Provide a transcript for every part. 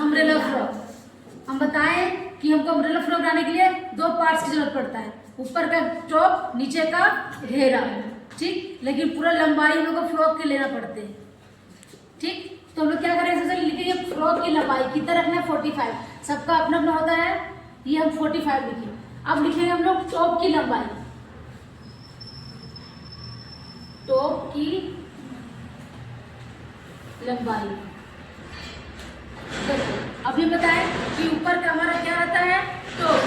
Umbrella frock. हम बताएं कि हमको अम्ब्रेला फ्रॉक बनाने के लिए दो पार्ट्स की जरूरत पड़ता है, ऊपर का टॉप, नीचे का घेरा, ठीक। लेकिन पूरा लंबाई हम लोग को फ्रॉक के लेना पड़ते हैं, ठीक। तो हम लोग क्या करेंगे, सबसे लिखेंगे फ्रॉक की लंबाई कितना रखना है 45, सबका अपना अपना होता है, ये हम 45 लिखेंगे। अब लिखेंगे हम लोग टॉप की लंबाई, टॉप की लंबाई। देखो अभी बताएं कि ऊपर का हमारा क्या रहता है टॉप,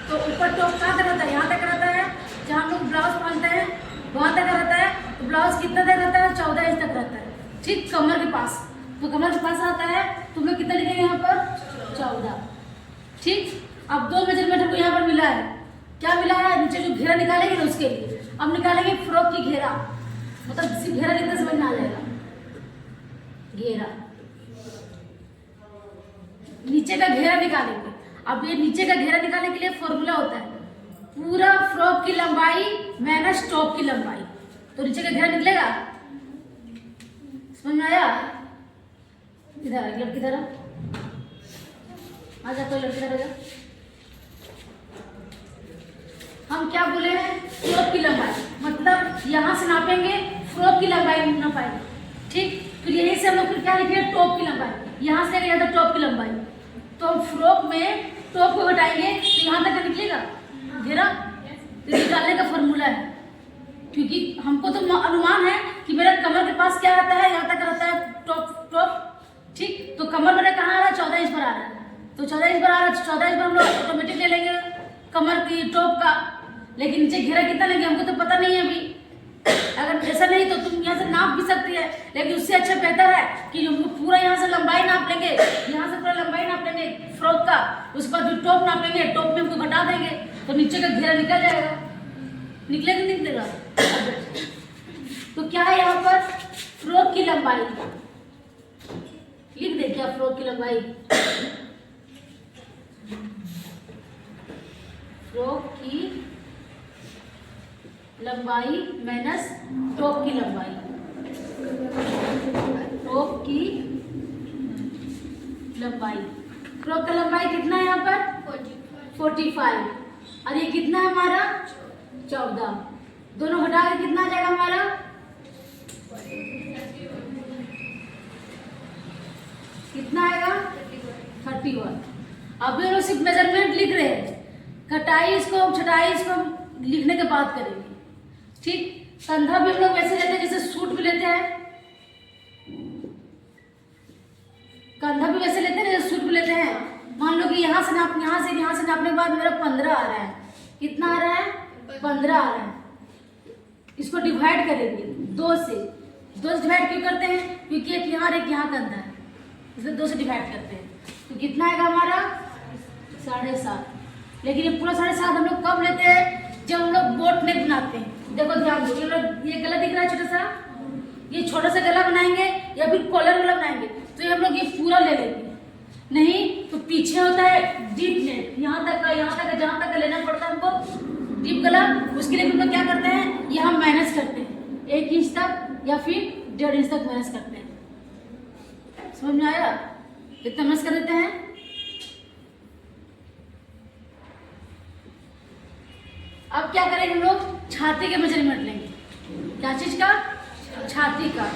तो ऊपर टॉप कहाँ तक रहता है, यहाँ तक रहता है, जहाँ हम लोग ब्लाउज पहनते हैं वहाँ तक रहता है। तो ब्लाउज कितना तक रहता है, 14 इंच तक रहता है, ठीक, कमर के पास। तो कमर के पास आता है, तुम लोग कितना लिखेंगे यहाँ पर 14, ठीक। अब दो मेजरमेंट हमको यहाँ पर मिला है, क्या मिला है, नीचे जो घेरा निकालेंगे ना उसके लिए। अब निकालेंगे फ्रॉक की घेरा, मतलब सिर्फ घेरा कितना समझ में आ जाएगा, घेरा, नीचे का घेरा निकालेंगे। अब ये नीचे का घेरा निकालने के लिए फॉर्मूला होता है पूरा फ्रॉक की लंबाई माइनस टॉप की लंबाई। तो नीचे का घेरा निकलेगा, समझ में आया। इधर आ, लड़की इधर आ जा, कोई लड़की इधर आ जा। हम क्या बोले हैं, फ्रॉक की लंबाई, मतलब यहाँ से नापेंगे फ्रॉक की लंबाई नापाएंगे, ठीक। फिर यहीं से हम लोग फिर क्या लिखेंगे, टॉप की लंबाई, यहाँ से यहाँ तक टॉप की लंबाई। तो हम फ्रॉक में टॉप को घटाएंगे तो यहाँ तक निकलेगा घेरा। तो निकालने का फॉर्मूला है, क्योंकि हमको तो अनुमान है कि मेरा कमर के पास क्या रहता है, यहाँ तक रहता है टॉप, ठीक। तो कमर मेरा कहाँ आ रहा है, 14 इंच पर आ रहा है, तो 14 इंच पर आ रहा है, 14 इंच पर हम लोग ऑटोमेटिक ले लेंगे कमर की टॉप का। लेकिन नीचे घेरा कितना लेंगे हमको तो पता नहीं है अभी, अगर ऐसा नहीं तो तुम यहाँ से नाप भी सकती है, लेकिन उससे अच्छा बेहतर है कि हमको पूरा यहाँ से लंबाई नाप लेंगे, यहाँ से पूरा लंबाई नाप लेंगे फ्रॉक का, उसके बाद जो टॉप नापेंगे, टॉप में हमको घटा देंगे तो नीचे का घेरा निकल जाएगा, निकलेगा नहीं निकलेगा। तो क्या है यहाँ पर फ्रॉक की लंबाई, लिख दे क्या फ्रॉक की लंबाई, फ्रॉक की लंबाई माइनस टॉप की लंबाई, टॉप की लंबाई। फ्रॉक का लंबाई कितना है यहाँ पर 45, और ये कितना है हमारा 14, दोनों घटा के कितना आ जाएगा हमारा, कितना आएगा 31। अभी हम लोग सिर्फ मेजरमेंट लिख रहे हैं, कटाई इसको छटाई इसको लिखने के बाद करेंगे, ठीक। कंधा भी हम लोग वैसे लेते हैं जैसे सूट भी लेते हैं, कंधा भी वैसे लेते हैं जैसे सूट भी लेते हैं। मान लो कि यहाँ से नापने के बाद मेरा 15 आ रहा है, कितना आ रहा है 15 आ रहा है। इसको डिवाइड करेंगे 2 से डिवाइड क्यों करते हैं, क्योंकि एक यहाँ कंधा है, इसलिए 2 से डिवाइड करते हैं। तो कितना आएगा हमारा 7.5। लेकिन ये पूरा 7.5 हम लोग कब लेते हैं, जब हम लोग बोट नेक बनाते हैं। देखो ध्यान दो, ये गला दिख रहा है छोटा सा, ये छोटा सा गला बनाएंगे या फिर कॉलर वाला बनाएंगे, तो ये हम लोग ये पूरा ले लेंगे, नहीं तो पीछे होता है डीप नेक, यहाँ तक का जहाँ तक का लेना पड़ता है हमको डीप गला। उसके लिए हम लोग क्या करते हैं, यहाँ माइनस करते हैं 1 इंच तक या फिर 1.5 इंच तक माइनस करते हैं। समझ में आया, कितना माइनस कर देते हैं। अब क्या करेंगे हम लोग, छाती के मेजरमेंट लेंगे, क्या चीज का, छाती का।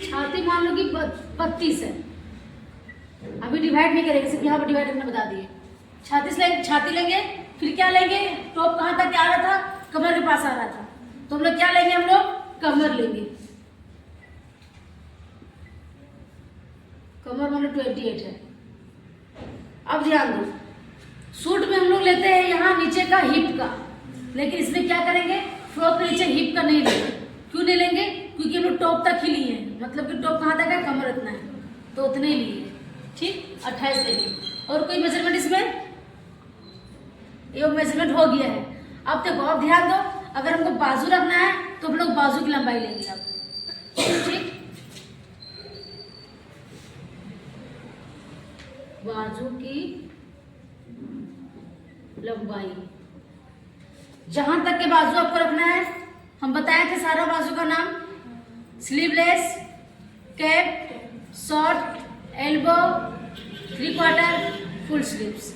छाती मान लो कि 32 है, अभी डिवाइड नहीं करेंगे, सिर्फ यहाँ पर डिवाइड करना बता दिए। छाती लेंगे, फिर क्या लेंगे, टॉप कहाँ तक आ रहा था, कमर के पास आ रहा था, तो हम लोग क्या लेंगे, हम लोग कमर लेंगे, कमर मान लो 28 है। अब ध्यान दो, सूट में हम लोग लेते हैं यहाँ नीचे का हिप का, लेकिन इसमें क्या करेंगे, फ्रॉक के नीचे हिप का नहीं लेंगे। क्यों नहीं लेंगे, क्योंकि हम लोग टॉप तक ही लिए हैं, मतलब कि टॉप कहाँ तक है, कमर इतना है, तो उतने ही लिए, ठीक। 28 लेंगे। और कोई मेजरमेंट इसमें, ये मेजरमेंट हो गया है। अब देखो, अब ध्यान दो, अगर हमको बाजू रखना है तो हम लोग बाजू की लंबाई लेंगे अब, ठीक। बाजू की लंबाई, जहां तक के बाजू आपको रखना है, हम बताए थे सारा बाजू का नाम, sleeveless, cap, short, elbow, 3/4, full sleeves.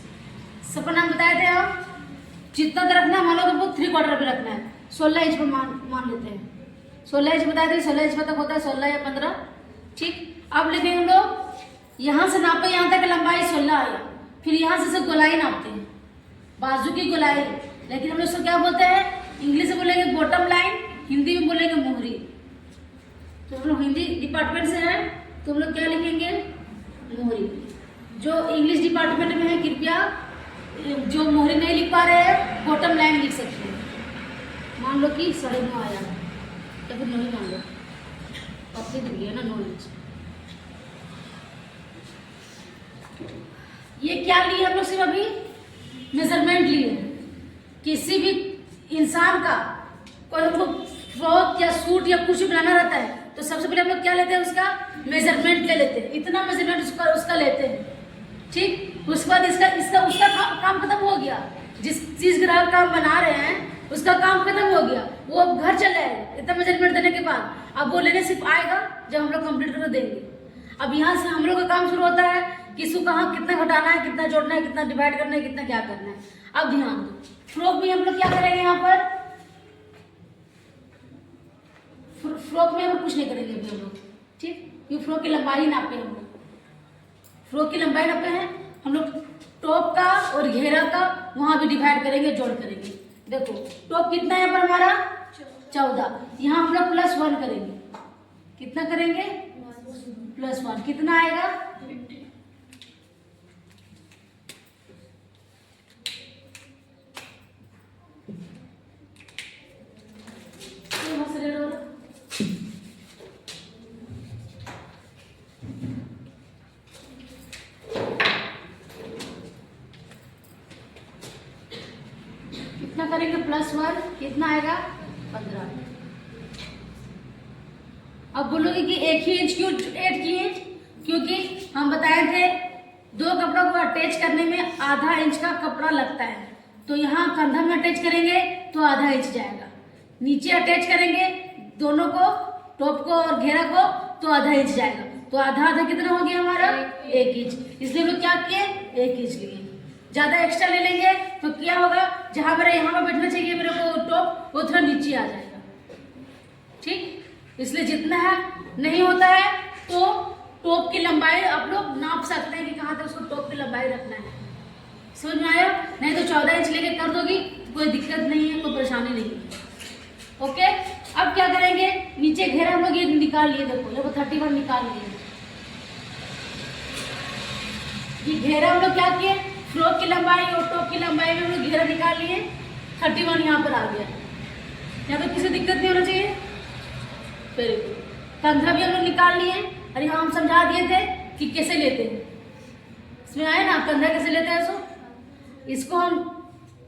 सबका नाम बताए थे आप। जितना तो रखना है मान लो तो 3/4 पे रखना है। 16 इंच पर मान लेते हैं। 16 इंच बताए थे, 16 इंच तक होता है 16 या 15। ठीक, अब लिखेंगे हम लोग यहाँ से नापे, यहाँ तक लंबाई 16 आया। फिर यहाँ से गोलाई नापते हैं, बाजू की गोलाई। लेकिन हम लोग इसको क्या बोलते हैं, इंग्लिश में बोलेंगे बॉटम लाइन, हिंदी में बोलेंगे मोहरी। तो हम लोग हिंदी डिपार्टमेंट से हैं तो हम लोग क्या लिखेंगे, मोहरी। जो इंग्लिश डिपार्टमेंट में है कृपया जो मोहरी नहीं लिख पा रहे हैं बॉटम लाइन लिख सकते हैं। मान लो कि 9.5 आया या फिर 9 मान लो, पत्ते दिख गया ना 9 इंच। ये क्या लिए हम लोग सिर्फ अभी मेजरमेंट लिए। किसी भी इंसान का कोई हमको फ्रॉक या सूट या कुछ बनाना रहता है तो सबसे पहले हम लोग क्या लेते हैं, उसका मेजरमेंट ले लेते हैं। इतना मेजरमेंट उसका लेते हैं। ठीक, उसके बाद उसका काम खत्म हो गया। जिस चीज ग्राहक का हम बना रहे हैं उसका काम खत्म हो गया, वो अब घर चल जाएगा इतना मेजरमेंट देने के बाद। अब वो लेने सिर्फ आएगा जब हम लोग कंप्लीट करके देंगे। अब यहाँ से हम लोग का काम शुरू होता है कि इसको कहाँ कितना घटाना है, कितना जोड़ना है, कितना डिवाइड करना है, कितना क्या करना है। अब ध्यान दो, फ्रॉक में हम लोग क्या करेंगे, यहाँ पर फ्रॉक में हम कुछ नहीं करेंगे अभी हम लोग। ठीक, ये फ्रॉक की लंबाई नापे हम लोग, फ्रॉक की लंबाई नापे हैं हम लोग। टॉप का और घेरा का वहां भी डिवाइड करेंगे, जोड़ करेंगे। देखो टॉप कितना है पर हमारा 14, यहाँ हम लोग +1 करेंगे। कितना करेंगे, +1। कितना आएगा, 1 कितना आएगा, 15। अब बोलोगे कि 1 ही इंच क्यों, 8 की इंच, क्योंकि हम बताए थे 2 कपड़ों को अटैच करने में आधा इंच का कपड़ा लगता है। तो यहाँ कंधा में अटैच करेंगे तो आधा इंच जाएगा, नीचे अटैच करेंगे दोनों को, टॉप को और घेरा को, तो आधा इंच जाएगा। तो आधा आधा कितना हो गया हमारा, 1 इंच। इसलिए हम लोग क्या किए, 1 इंच लिए। ज्यादा एक्स्ट्रा ले लेंगे तो क्या होगा, जहां मेरे यहाँ पर बैठना चाहिए मेरे को टॉप, वो थोड़ा नीचे आ जाएगा। ठीक, इसलिए जितना है नहीं होता है तो टॉप की लंबाई आप लोग नाप सकते हैं कि कहाँ तक उसको टॉप की लंबाई रखना है। समझ में आया, नहीं तो 14 इंच लेके कर दोगी, कोई दिक्कत नहीं है, कोई परेशानी नहीं है। ओके, अब क्या करेंगे, नीचे घेरा हम लोग ये निकाल लिए। देखो ये 31 निकाल लिए। ये घेरा हम लोग क्या किए, फ्रॉक की लंबाई और टॉप की लंबाई में हम लोग घेरा निकाल लिए। 31 यहाँ पर आ गया, यहाँ पर किसी दिक्कत नहीं होना चाहिए। Very good. कंधा भी हम लोग निकाल लिए और यहाँ हम समझा दिए थे कि कैसे लेते हैं। इसमें आए ना कंधा कैसे लेते हैं। इसको हम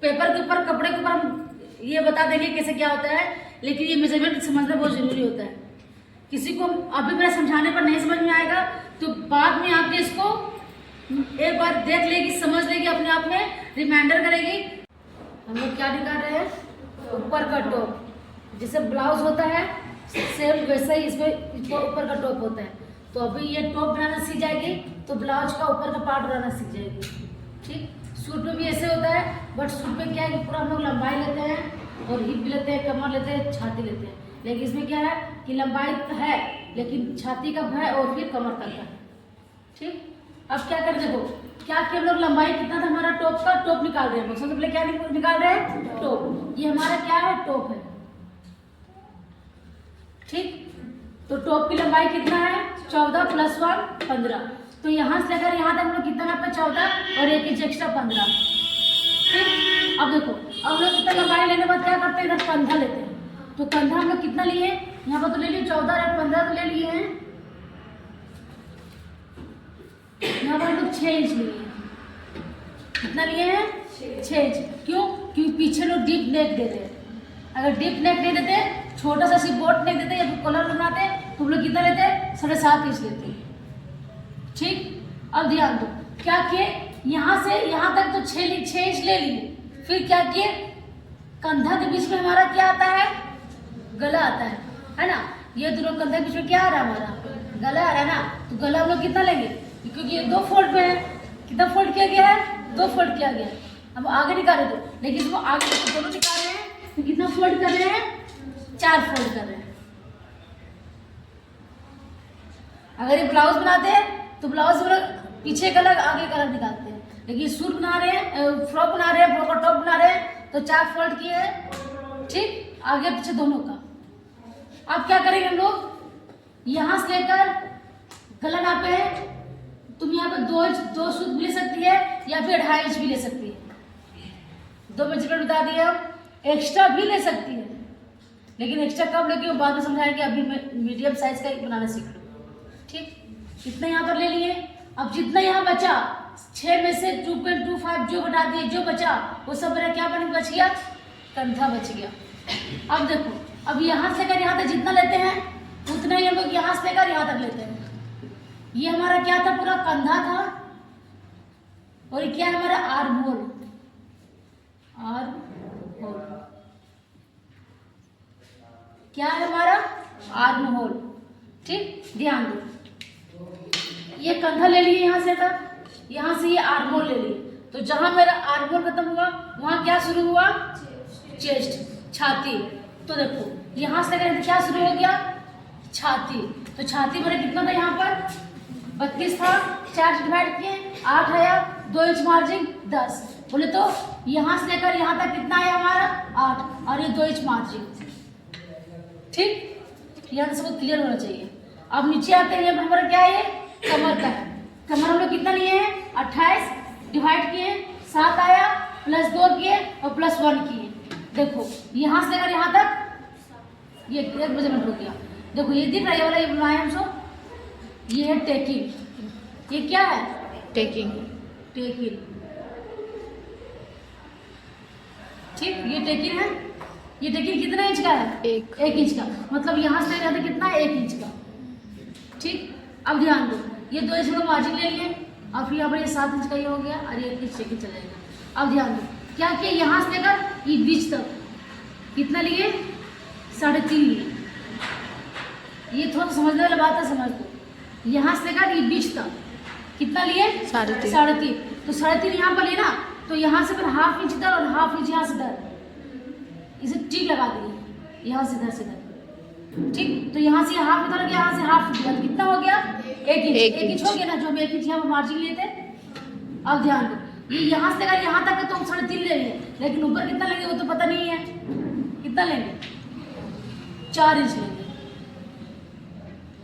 पेपर के ऊपर, कपड़े के ऊपर हम ये बता देंगे कैसे क्या होता है, लेकिन ये मेजरमेंट समझना बहुत जरूरी होता है। किसी को अभी मेरे समझाने पर नहीं समझ में आएगा तो बाद में आके इसको एक बार देख लेगी, समझ लेगी, अपने आप में रिमाइंडर करेगी। हम लोग क्या निकाल रहे हैं, ऊपर का टॉप। जैसे ब्लाउज होता है सेम वैसे ही इसमें ऊपर का टॉप होता है। तो अभी ये टॉप बनाना सीख जाएगी तो ब्लाउज का ऊपर का पार्ट बनाना सीख जाएगी। ठीक, सूट में भी ऐसे होता है, बट सूट में क्या है कि पूरा हम लोग लंबाई लेते हैं और हिप भी लेते हैं, कमर लेते हैं, छाती लेते हैं। लेकिन इसमें क्या है कि लंबाई है लेकिन छाती का है और फिर कमर तक का है। ठीक, अब क्या कर, देखो क्या कि हम लोग लंबाई कितना था हमारा टॉप का, टॉप निकाल रहे हैं। सबसे पहले क्या निकाल रहे हैं, टॉप। ये हमारा क्या है, टॉप है। ठीक, तो टॉप की लंबाई कितना है, 14 + 1 15। तो यहाँ से लेकर यहाँ तक हम लोग कितना नापे, 14 और 1 इंच एक्स्ट्रा 15। ठीक, अब देखो अब लोग कितना लंबाई लेने के बाद क्या करते हैं, इधर कंधा लेते हैं। तो कंधा हम लोग कितना लिए, यहाँ पर तो ले लिए 14 और 15 तो ले लिए हैं। यहाँ पर हम लोग 6 इंच लिए हैं। कितना लिए हैं, 6 इंच। क्यों, क्योंकि पीछे लोग डीप नेक देते हैं। अगर डीप नेक नहीं देते, छोटा सा सी बोट नेक देते या कॉलर बनाते तो हम लोग कितना लेते, 7.5 इंच लेते हैं। ठीक, अब ध्यान दो क्या किए, यहाँ से यहाँ तक तो 6 इंच ले लिए। फिर क्या किए, कंधा के बीच में हमारा क्या आता है, गला आता है ना। ये दोनों कंधा के बीच में क्या आ रहा है, हमारा गला आ रहा है ना, तो गला हम लोग कितना लेंगे, क्योंकि ये 2 फोल्ड पे है। कितना फोल्ड किया गया है, 2 फोल्ड किया गया है। अब आगे निकाले तो, लेकिन इसको आगे दोनों निकाल रहे हैं तो कितना फोल्ड कर रहे हैं, 4 फोल्ड कर रहे हैं। अगर ये ब्लाउज बनाते हैं तो ब्लाउज में पीछे का अलग आगे का अलग निकालते हैं, लेकिन सूट बना रहे हैं, फ्रॉक बना रहे हैं, फ्रॉक और टॉप बना रहे हैं तो 4 फोल्ड किए हैं, ठीक, आगे पीछे दोनों का। अब क्या करेंगे हम लोग, यहाँ से लेकर गला नापे है, तुम यहाँ पे 2 सूट भी ले सकती है या फिर 2.5 इंच भी ले सकती है। 2 मेजरमेंट बता दिए, हम एक्स्ट्रा भी ले सकती है, लेकिन एक्स्ट्रा कब लेके वो बाद में समझाएंगे, अभी मैं मीडियम साइज का बनाना सीख लो, ठीक। इतना यहाँ पर ले लिए। अब जितना यहाँ बचा 6 में से 2.25 जो घटा दिए, जो बचा वो सब मेरा क्या बच गया, कंधा बच गया। अब देखो, अब यहाँ से लेकर यहाँ तक जितना लेते हैं उतना ही हम लोग यहाँ से लेकर यहाँ तक लेते हैं। ये हमारा क्या था, पूरा कंधा था, और ये क्या है हमारा आर्म होल, आर्म होल क्या है हमारा, आर्म होल, ठीक। ध्यान दो, ये कंधा ले लिए यहाँ से तक, यहाँ से ये आर्म होल ले लिए, तो जहां मेरा आर्म होल खत्म हुआ वहां क्या शुरू हुआ, चेस्ट, छाती। तो देखो यहाँ से लेकर क्या शुरू हो गया, छाती। तो छाती मेरा कितना था, यहाँ पर 32 था, 4 से डिवाइड किए 8 आया, 2 इंच मार्जिन 10, बोले तो यहाँ से लेकर यहाँ तक कितना आया हमारा 8, और ये 2 इंच मार्जिन, ठीक। यहाँ से सब क्लियर होना चाहिए। अब नीचे आते हैं, हमारा क्या है, कमर का है। कमर हम लोग कितना लिए हैं, 28 डिवाइड किए 7 आया, +2 किए और +1 किए। देखो यहाँ से लेकर यहाँ तक ये 1 मेजरमेंट हो गया। देखो ये दिख रहा है, ये वाला ये बनाया हम सब, ये है टेकिंग। ये क्या है, टेकिंग, टेकिंग, ठीक। ये टेकिंग है। ये टेकिंग कितना इंच का है, 1 इंच का, मतलब यहाँ से लेकर कितना है, 1 इंच का, ठीक। अब ध्यान दो, ये 2 इंच का मार्जिन ले लिए, और फिर यहाँ पर ये 7 इंच का ये हो गया, और ये 1 इंच लेके चलेगा। अब ध्यान दो क्या किया, यहाँ से लेकर ये बीच तक कितना लिए, 3.5 लिए। ये थोड़ा समझने वाला बात है, समझ दो। यहाँ से लेकर ये बीच तक कितना लिए, 3.5। तो 3.5 यहाँ पर लिए ना, तो यहाँ से फिर 1/2 इंच इधर और 1/2 इंच यहाँ से इधर, इसे टिक लगा दिए, यहाँ से इधर से इधर, ठीक। तो यहाँ से 1/2 इधर गया, यहाँ से 1/2 इधर, कितना हो गया, 1 इंच। 1 इंच हो गया ना, जो हम 1 इंच यहाँ पर मार्जिन लिए थे। अब ध्यान दो, ये यहाँ से लेकर यहाँ तक है तो हम 3.5 ले लिए, लेकिन ऊपर कितना लेंगे वो तो पता नहीं है, कितना लेंगे, 4 इंच लेंगे।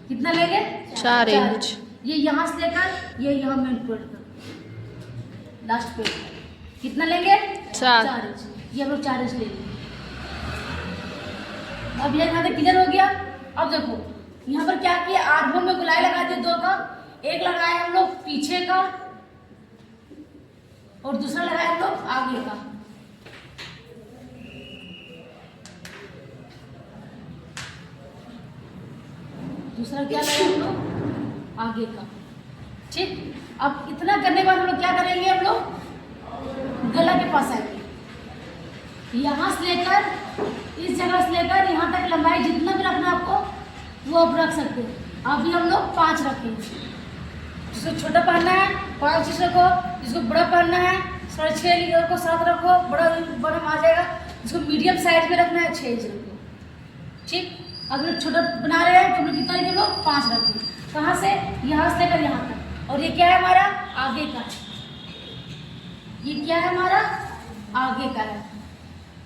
कितना लेंगे, 4 इंच। ये यहाँ से लेकर ये यहाँ मेन पॉइंट तक, लास्ट पे कितना लेंगे, 4 इंच। ये हम लोग 4 इंच ले लिए। अब ये यहाँ तक क्लियर हो गया। अब देखो यहाँ पर क्या किया, आर्म होल में गुलाई लगा दिए 2 का, एक लगाया हम लोग पीछे का और दूसरा लगाया हम लोग आगे का। दूसरा क्या लगाया हम लोग, आगे का, ठीक। अब इतना करने के बाद हम लोग क्या करेंगे, हम लोग गला के पास आएंगे। यहाँ से लेकर इस जगह से लेकर यहाँ तक लंबाई जितना भी रखना आपको वो आप रख सकते हैं। अभी हम लोग 5 रखेंगे, जिसको छोटा पहनना है 5 इंच रखो, जिसको बड़ा पहनना है 6.5 को 7 रखो, बड़ा आ जाएगा। जिसको मीडियम साइज में रखना है 6 इंच रखो, ठीक। अगर छोटा बना रहे हैं तो हम लोग कितना लेंगे, लोग 5 रखेंगे। कहाँ से, यहाँ से लेकर यहाँ तक। और ये क्या है हमारा, आगे का, ये क्या है हमारा, आगे का है,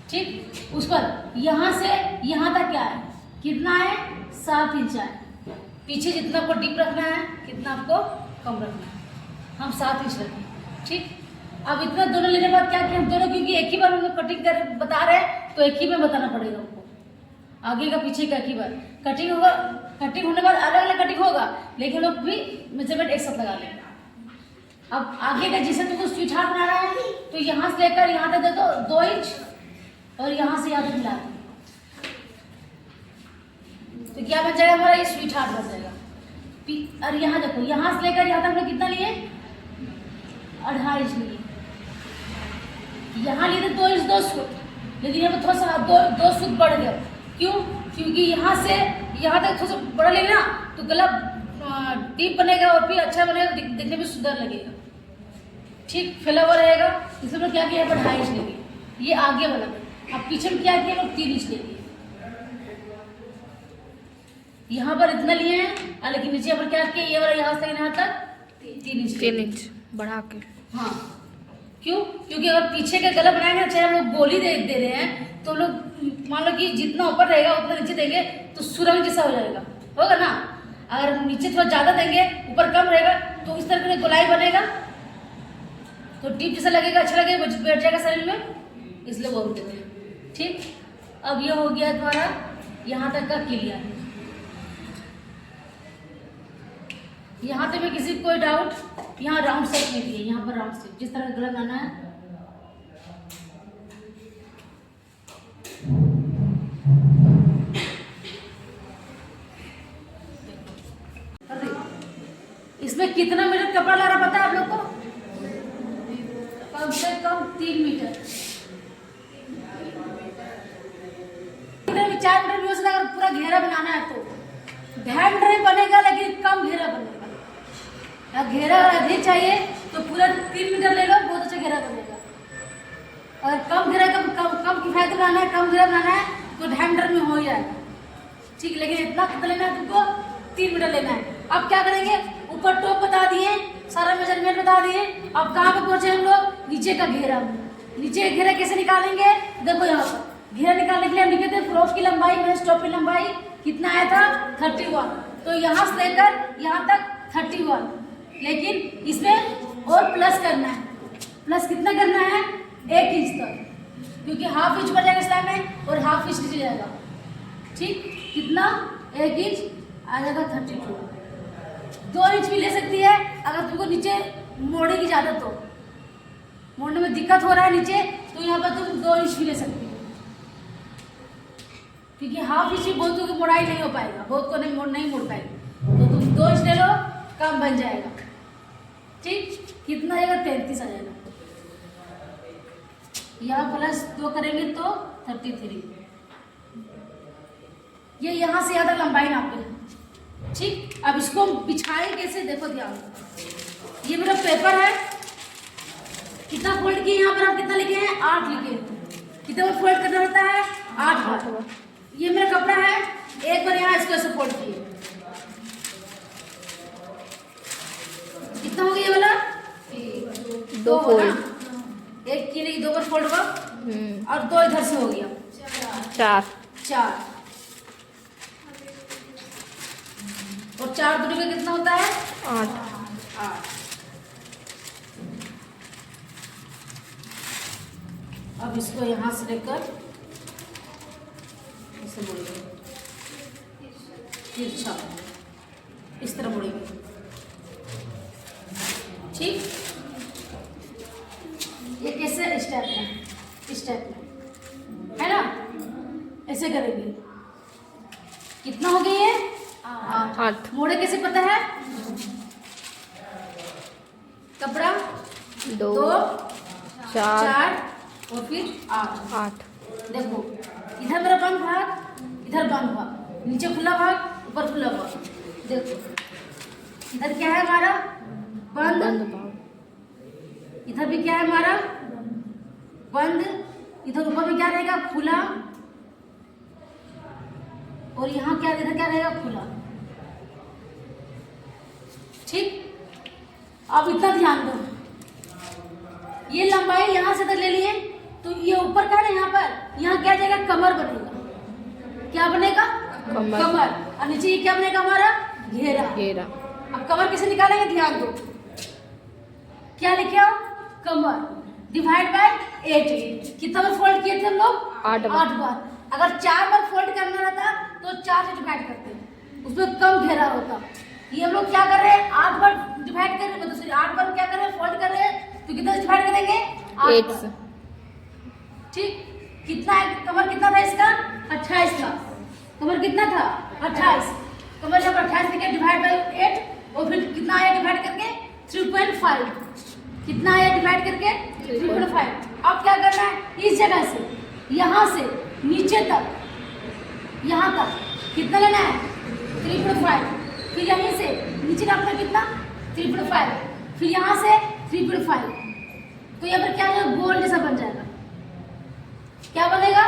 ठीक। उस पर यहाँ से यहाँ तक क्या है, कितना है, 7 इंच है। पीछे जितना आपको डीप रखना है, कितना आपको कम रखना है, हम 7 इंच रखें, ठीक। अब इतना दोनों लेने के बाद क्या किया, हम दोनों क्योंकि एक ही बार हम लोग कटिंग कर बता रहे हैं तो एक ही में बताना पड़ेगा हमको, आगे का पीछे का एक ही बार कटिंग होगा। कटिंग होने के बाद अलग अलग कटिंग होगा, लेकिन लोग भी मेजरमेंट एक साथ लगा लेंगे। अब आगे का जिसे तुमको स्वीट हार्ट बना रहा है तो यहाँ से लेकर यहाँ तक दे दो 2 इंच, और यहाँ से यहाँ तक मिला दो, तो क्या बन जाएगा हमारा, ये स्वीट हार्ट बन जाएगा। और यहाँ देखो, यहाँ से लेकर यहाँ तक हम लोग कितना लिए, 2.5 इंच लिए। यहाँ लिए थे 2 इंच 2 सूट, लेकिन यहाँ पर थोड़ा सा 2 सूट बढ़ गया। क्यों, क्योंकि यहाँ से यहाँ तक थोड़ा सा बड़ा लेंगे ना तो गला डीप बनेगा और भी अच्छा बनेगा, दिखने में सुंदर लगेगा। ठीक, फैला हुआ रहेगा। इसमें लोग क्या किया है, 2.5 इंच लेंगे, ये आगे वाला। अब पीछे में क्या किया लोग, 3 इंच लेंगे। यहाँ पर इतना लिए हैं और लेकिन नीचे पर क्या किया, ये वाला यहाँ से यहाँ तक 3 इंच 3 इंच बढ़ा के। हाँ, क्यों? क्योंकि अगर पीछे का गला बनाएंगे ना, चाहे हम लोग गोली दे रहे हैं तो लोग मान लो कि जितना ऊपर रहेगा उतना नीचे देंगे तो सुरंग जैसा हो जाएगा, होगा ना। अगर नीचे थोड़ा ज़्यादा देंगे, ऊपर कम रहेगा, तो इस तरह की गोलाई बनेगा तो टिप जैसा लगेगा, अच्छा लगेगा, बैठ जाएगा शरीर में, इसलिए बोल देते हैं। ठीक, अब ये हो गया तुम्हारा यहाँ तक का क्लियर। यहाँ तक में किसी को कोई डाउट? यहाँ राउंड शेप में भी है, यहाँ पर राउंड शेप जिस तरह गला बनाना है। इसमें कितना मीटर कपड़ा ला रहा पता है आप लोग को? कम से कम 3 मीटर। 4 मीटर भी हो सकता है। अगर पूरा घेरा बनाना है तो 2.5 मीटर बनेगा, लेकिन कम घेरा बनेगा। घेरा अधिक चाहिए तो पूरा 3 मीटर ले लो, बहुत अच्छा घेरा बनेगा। और कम घेरा कम किफायत बनाना है, कम घेरा बनाना है तो 2.5 मीटर में हो जाएगा। ठीक, लेकिन इतना कितना लेना है तुमको? 3 मीटर लेना है। अब क्या करेंगे, ऊपर टॉप बता दिए, सारा मेजरमेंट बता दिए। अब कहाँ पे पहुंचे हम लोग? नीचे का घेरा। नीचे घेरा कैसे निकालेंगे? देखो यहाँ पर घेरा निकालने के लिए हम लिखे थे फ्रॉक की लंबाई माइनस टॉप की लंबाई कितना आया था? 31। तो यहाँ से लेकर यहाँ तक 31, लेकिन इसमें और प्लस करना है। प्लस कितना करना है? 1 इंच तक, क्योंकि हाफ इंच बढ़ जाएगा इस में और हाफ इंच नीचे जाएगा। ठीक, कितना? 1 इंच आ जाएगा 32। 2 इंच भी ले सकती है अगर तुमको नीचे मोड़ने की इजाजत हो, मोड़ने में दिक्कत हो रहा है नीचे, तो यहाँ पर तुम 2 इंच भी ले सकती हो, क्योंकि हाफ इंच भी बहुत की मोड़ाई नहीं हो पाएगा, बहुत को नहीं मोड़ पाएगी। तो तुम 2 इंच ले लो, कम बन जाएगा। ठीक, कितना आएगा? 33 आ जाएगा। यहाँ प्लस 2 करेंगे तो 33। ये यहाँ से यहाँ तक लंबाई नापे। ठीक, अब इसको बिछाए कैसे, देखो ध्यान। ये मेरा पेपर है, कितना फोल्ड किए यहाँ पर हम कितना लिखे हैं? 8 लिखे हैं। कितना बार फोल्ड करना होता है? 8 बार। ये मेरा कपड़ा है, एक बार यहाँ इसको ऐसे फोल्ड किए, कितना हो गया ये वाला? 2 फोल्ड। एक के लिए 2 बार फोल्ड हुआ और 2 इधर से हो गया 4। और 4 दूरी का कितना होता है? 8। अब इसको यहाँ से लेकर इसे मोड़ेंगे, तिरछा इस तरह मोड़ेंगे। ठीक, ये कैसे? स्टेप में है ना, ऐसे करेंगे। कितना हो गया ये? 8। मोड़े कैसे पता है? कपड़ा 2 4 और फिर 8। देखो, इधर मेरा बंद भाग, इधर बंद भाग, नीचे खुला भाग, ऊपर खुला भाग। देखो इधर क्या है हमारा? बंद भाग। इधर भी क्या है हमारा? बंद। इधर ऊपर में क्या रहेगा? खुला। और यहाँ क्या, इधर क्या रहेगा? खुला। ठीक, अब इतना ध्यान दो, ये लंबाई यहाँ से तक ले लिए, तो ये ऊपर का है ना, यहाँ पर यहाँ क्या जाएगा? कमर बनेगा। क्या बनेगा? कमर। और नीचे ये क्या बनेगा हमारा? घेरा। अब कमर कैसे निकालेंगे? ध्यान दो, क्या लिखे हो? कमर डिवाइड बाय 8। कितना बार फोल्ड किए थे हम लोग? 8 बार। अगर 4 बार फोल्ड करना रहता तो 4 से डिवाइड करते, उसमें कम घेरा होता। ये हम लोग क्या कर रहे हैं? 8 बार डिवाइड कर रहे हैं, मतलब 8 बार क्या कर रहे हैं? फोल्ड कर रहे हैं, तो कितना डिवाइड करेंगे? 8 से। ठीक, कितना है कमर? कितना था इसका? 28 का। कमर कितना था? 28। कमर जब 28 लिखे डिवाइड बाय 8, और फिर कितना आया डिवाइड करके? 3.5। कितना आया डिवाइड करके? 3.5। अब क्या करना है? इस जगह से यहाँ से नीचे तक, यहाँ तक कितना लेना है? 3.5। फिर यहीं से नीचे नापना कितना 3.5, फिर यहाँ से 3.5, तो यहाँ पर क्या होगा, गोल जैसा बन जाएगा। क्या बनेगा,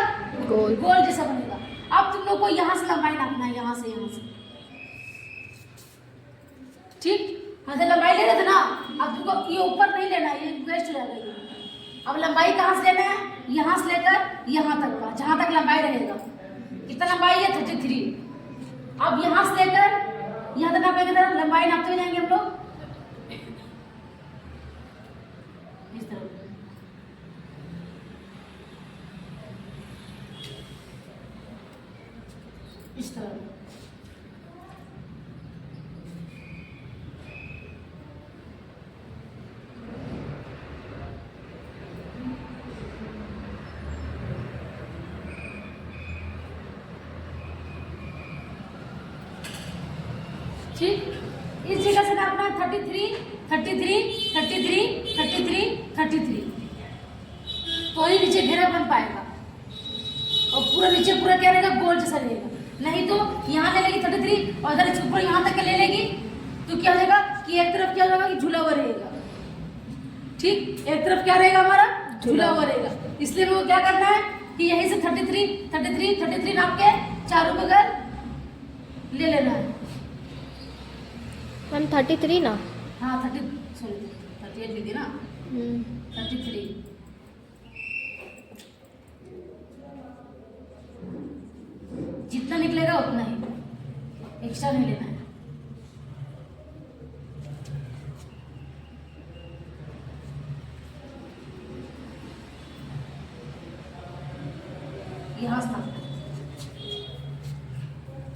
गोल जैसा बनेगा। अब तुम लोग को यहाँ से लंबाई नापना है, यहाँ से ठीक। हाँ तो लंबाई ले रहे थे ना, अब तुमको ये ऊपर नहीं लेना है, ये वेस्ट हो जाएगा ये। अब लंबाई कहाँ से लेना है, यहाँ से लेकर यहाँ तक का, जहाँ तक लंबाई रहेगा। कितना लंबाई है 33। अब यहाँ से लेकर यहाँ तक नापेंगे, तरह लंबाई नापते हुए जाएंगे हम लोग इस तरह। इस तरह ठीक। इस जगह से नापना 33, 33, 33, 33, 33, तो ही नीचे घेरा बन पाएगा। और पूरा नीचे पूरा क्या रहेगा, गोल जैसा रहेगा। नहीं तो यहाँ ले लेगी 33 और इधर ऊपर यहाँ तक ले लेगी, तो क्या हो जाएगा कि एक तरफ क्या हो जाएगा कि झूला हुआ रहेगा। ठीक, एक तरफ क्या रहेगा हमारा, झूला हुआ रहेगा। इसलिए वो क्या करना है कि यहीं से 33, 33, 33 नाप के चारों बगल ले लेना है। मैम 33 ना, हाँ 38 भी थी ना, 33। जितना निकलेगा उतना ही, एक्स्ट्रा नहीं लेना है। यहाँ से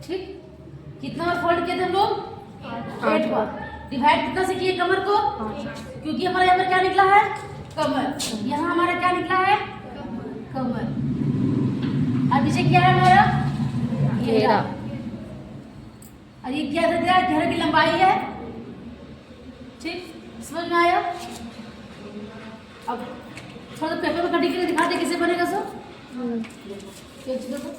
ठीक। कितना बार फोल्ड किए थे हम लोग, 8 बार। डिवाइड कितना से किए, कमर को, क्योंकि हमारे यहाँ पर क्या निकला है, कमर। यहाँ हमारा क्या निकला है, कमर। और नीचे क्या है हमारा, घेरा। और ये क्या है, घेरे की लंबाई है। ठीक, समझ में आया। अब थोड़ा सा पेपर में कटिंग करके दिखाते कैसे बनेगा सो। देखो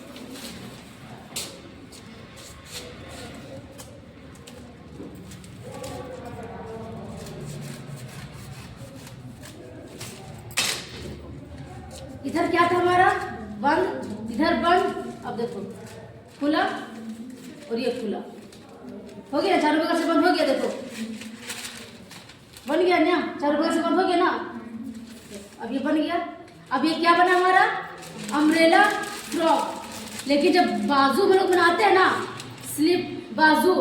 इधर क्या था हमारा, बंद, इधर बंद। अब देखो खुला और ये खुला हो गया, चारों बगल से बंद हो गया। देखो बन गया ना, चारों बगल से बंद हो गया ना। अब ये बन गया। अब ये क्या बना हमारा, अम्ब्रेला फ्रॉक। लेकिन जब बाजू में लोग बनाते हैं ना, स्लिप बाजू,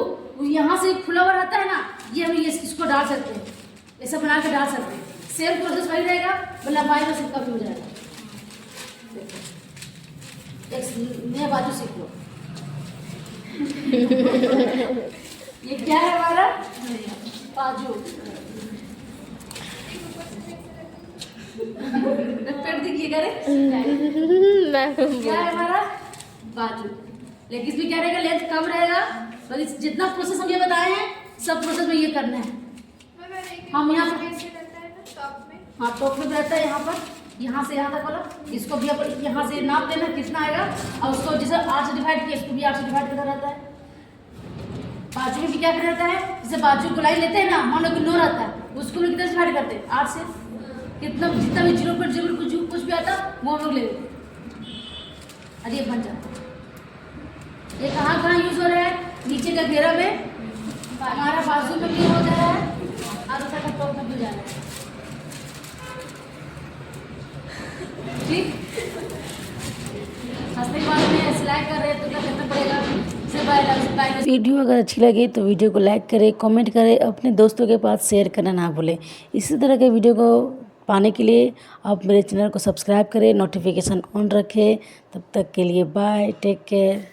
यहाँ से खुला हुआ रहता है ना, ये हम इसको डाल सकते हैं, ऐसा बना के डाल सकते हैं। सेम प्रोसेस वही रहेगा, लंबाई में सिक्का भी हो जाएगा। एक नया बाजू सीख लो। ये क्या है हमारा बाजू। पेट दिखिए करे क्या है हमारा बाजू। लेकिन इसमें क्या रहेगा, लेंथ कम रहेगा। तो जितना प्रोसेस हम ये बताए हैं, सब प्रोसेस में ये करना है। हम यहाँ पर हाँ टॉप में रहता है, यहाँ पर यहाँ से यहाँ तक वाला, इसको भी अपन यहाँ से नाप देना कितना आएगा। और उसको जैसे 8 से डिवाइड किया, इसको भी 8 से डिवाइड करता रहता है। बाजू में भी क्या कर रहता है, जैसे बाजू गोलाई लेते हैं ना, मान लो कि 9 रहता है, उसको भी कितना से डिवाइड करते हैं, 8 से। कितना जितना भी 0.0 कुछ भी आता वो हम लोग ले लेते। अरे ये बन जाता। ये कहाँ कहाँ यूज हो रहा है, नीचे का घेरा में, हमारा बाजू में भी हो जा रहा है और ऊपर का टॉप में भी हो जा रहा है। ठीक, हंसने के बाद में सिलाई कर रहे हैं तो क्या करना पड़ेगा। वीडियो अगर अच्छी लगे तो वीडियो को लाइक करें, कमेंट करें, अपने दोस्तों के पास शेयर करना ना भूलें। इसी तरह के वीडियो को पाने के लिए आप मेरे चैनल को सब्सक्राइब करें, नोटिफिकेशन ऑन रखें। तब तक के लिए बाय, टेक केयर।